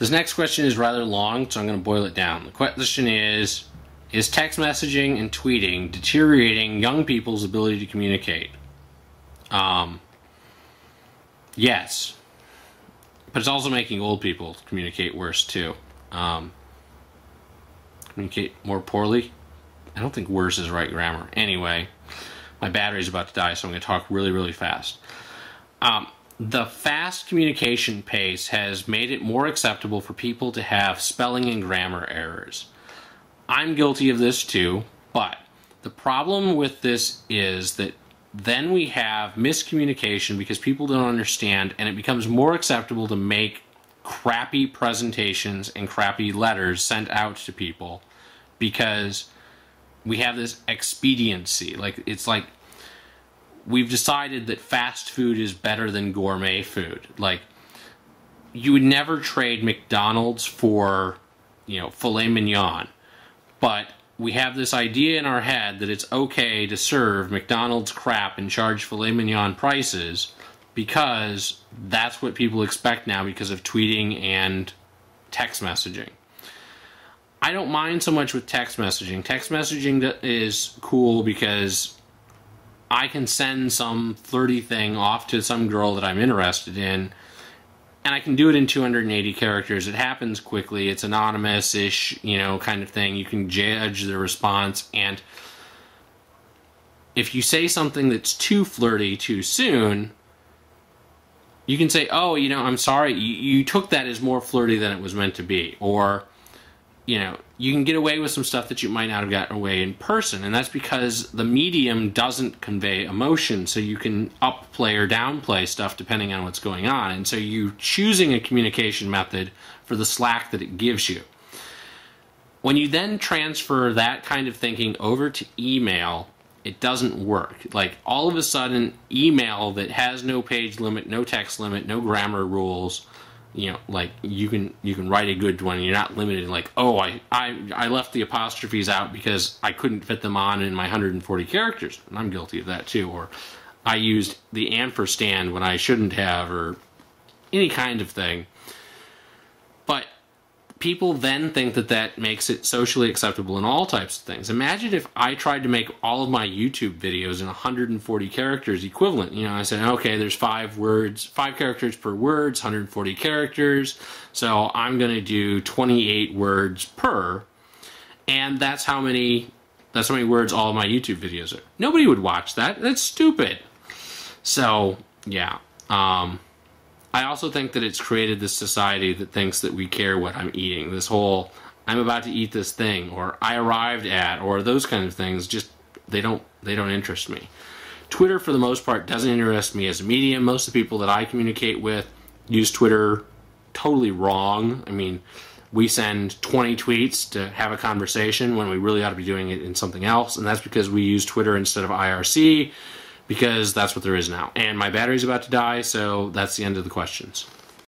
This next question is rather long, so I'm going to boil it down. The question is text messaging and tweeting deteriorating young people's ability to communicate? Yes. But it's also making old people communicate worse, too. Communicate more poorly? I don't think worse is right grammar. Anyway, my battery's about to die, so I'm going to talk really, really fast. The fast communication pace has made it more acceptable for people to have spelling and grammar errors. I'm guilty of this too, but the problem with this is that then we have miscommunication because people don't understand, and it becomes more acceptable to make crappy presentations and crappy letters sent out to people because we have this expediency. It's like we've decided that fast food is better than gourmet food. Like, you would never trade McDonald's for, filet mignon. But we have this idea in our head that it's okay to serve McDonald's crap and charge filet mignon prices because that's what people expect now because of tweeting and text messaging. I don't mind so much with text messaging. Text messaging is cool because I can send some flirty thing off to some girl that I'm interested in, and I can do it in 280 characters. It happens quickly. It's anonymous-ish, kind of thing. You can judge the response, and if you say something that's too flirty too soon, you can say, oh, I'm sorry, you took that as more flirty than it was meant to be. Or, you can get away with some stuff that you might not have gotten away in person, and that's because the medium doesn't convey emotion, so you can upplay or downplay stuff depending on what's going on, and so you're choosing a communication method for the slack that it gives you. When you then transfer that kind of thinking over to email, it doesn't work. Like, all of a sudden, email that has no page limit, no text limit, no grammar rules, like you can write a good one. You're not limited. Like, oh, I left the apostrophes out because I couldn't fit them on in my 140 characters. And I'm guilty of that too. Or I used the ampersand when I shouldn't have, or any kind of thing. But people then think that that makes it socially acceptable in all types of things. Imagine if I tried to make all of my YouTube videos in 140 characters equivalent. I said, okay, there's 5 characters per words, 140 characters, so I'm going to do 28 words per, and that's how many words all of my YouTube videos are. Nobody would watch that. That's stupid. So, yeah. I also think that it's created this society that thinks that we care what I'm eating. This whole, I'm about to eat this thing, or I arrived at, or those kind of things, just, they don't interest me. Twitter, for the most part, doesn't interest me as a medium. Most of the people that I communicate with use Twitter totally wrong. I mean, we send 20 tweets to have a conversation when we really ought to be doing it in something else, and that's because we use Twitter instead of IRC, because that's what there is now. And my battery's about to die, so that's the end of the questions.